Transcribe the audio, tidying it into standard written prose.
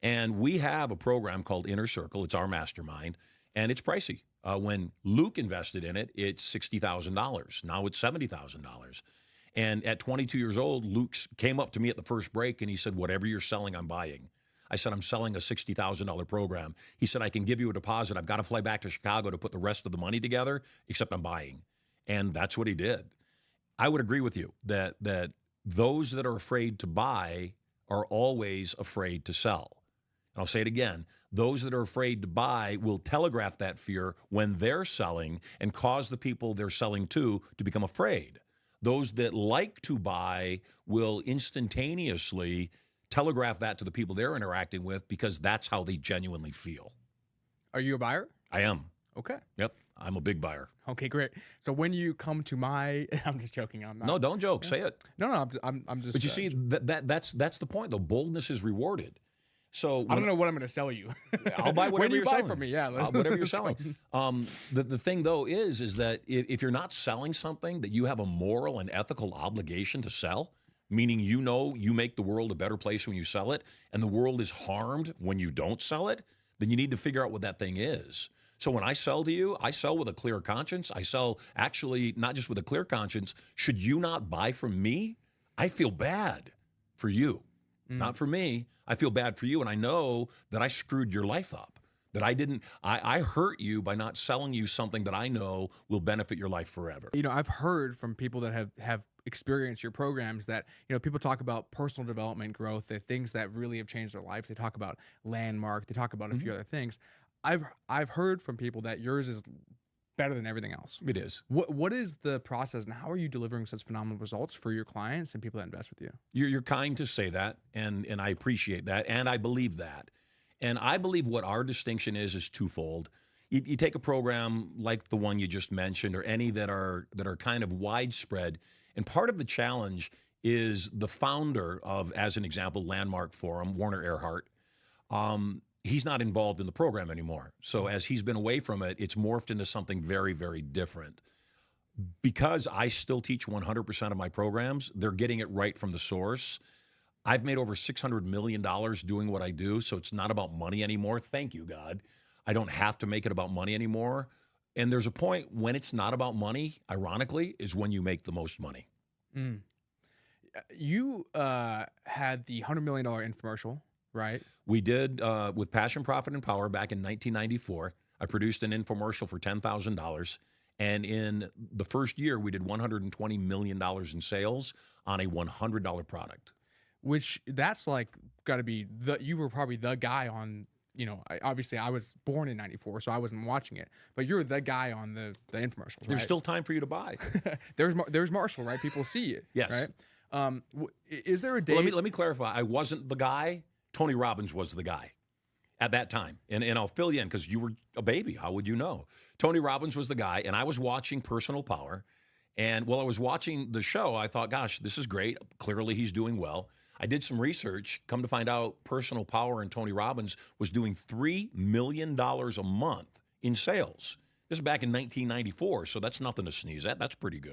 And we have a program called Inner Circle. It's our mastermind, and it's pricey. When Luke invested in it, it's $60,000. Now it's $70,000. And at 22 years old, Luke came up to me at the first break and he said, "Whatever you're selling, I'm buying." I said, "I'm selling a $60,000 program." He said, "I can give you a deposit. I've got to fly back to Chicago to put the rest of the money together, except I'm buying." And that's what he did. I would agree with you that those that are afraid to buy are always afraid to sell. And I'll say it again. Those that are afraid to buy will telegraph that fear when they're selling and cause the people they're selling to become afraid. Those that like to buy will instantaneously telegraph that to the people they're interacting with because that's how they genuinely feel. Are you a buyer? I am. Okay. Yep. I'm a big buyer. Okay, great. So when you come to my, I'm just joking. I'm not. No, don't joke. Say it. No. I'm just. But you see, that's the point, though. Boldness is rewarded. So I don't know what I'm going to sell you. I'll buy whatever when you you're buy selling. from me. Yeah, whatever you're selling. The thing though is that if you're not selling something that you have a moral and ethical obligation to sell, meaning you make the world a better place when you sell it, and the world is harmed when you don't sell it, then you need to figure out what that thing is. So when I sell to you, I sell with a clear conscience. I sell actually not just with a clear conscience. Should you not buy from me, I feel bad for you. Not for me. I feel bad for you, and I know that I screwed your life up, that I hurt you by not selling you something that I know will benefit your life forever. You know, I've heard from people that have experienced your programs that, people talk about personal development growth, the things that really have changed their lives. They talk about Landmark. They talk about a few other things. I've heard from people that yours is better than everything else. It is. What is the process, and how are you delivering such phenomenal results for your clients and people that invest with you? You're kind to say that, and I appreciate that, and I believe that. And I believe what our distinction is twofold. You take a program like the one you just mentioned, or any that are kind of widespread, and part of the challenge is the founder of, as an example, Landmark Forum, Warner Earhart. He's not involved in the program anymore. So as he's been away from it, it's morphed into something very, very different. Because I still teach 100% of my programs, they're getting it right from the source. I've made over $600 million doing what I do, so it's not about money anymore. Thank you, God. I don't have to make it about money anymore. And there's a point when it's not about money, ironically, is when you make the most money. You had the $100 million infomercial, right? We did with Passion, Profit, and Power back in 1994. I produced an infomercial for $10,000. And in the first year, we did $120 million in sales on a $100 product. Which that's like got to be you were probably the guy on, obviously I was born in 94, so I wasn't watching it, but you're the guy on the infomercials, right? There's still time for you to buy. there's Marshall, right? People see it. Yes. Right? Is there a day? Well, let me clarify. I wasn't the guy. Tony Robbins was the guy at that time. And I'll fill you in because you were a baby. How would you know? Tony Robbins was the guy, and I was watching Personal Power. And while I was watching the show, I thought, gosh, this is great. Clearly he's doing well. I did some research, come to find out Personal Power and Tony Robbins was doing $3 million a month in sales. This is back in 1994, so that's nothing to sneeze at. That's pretty good.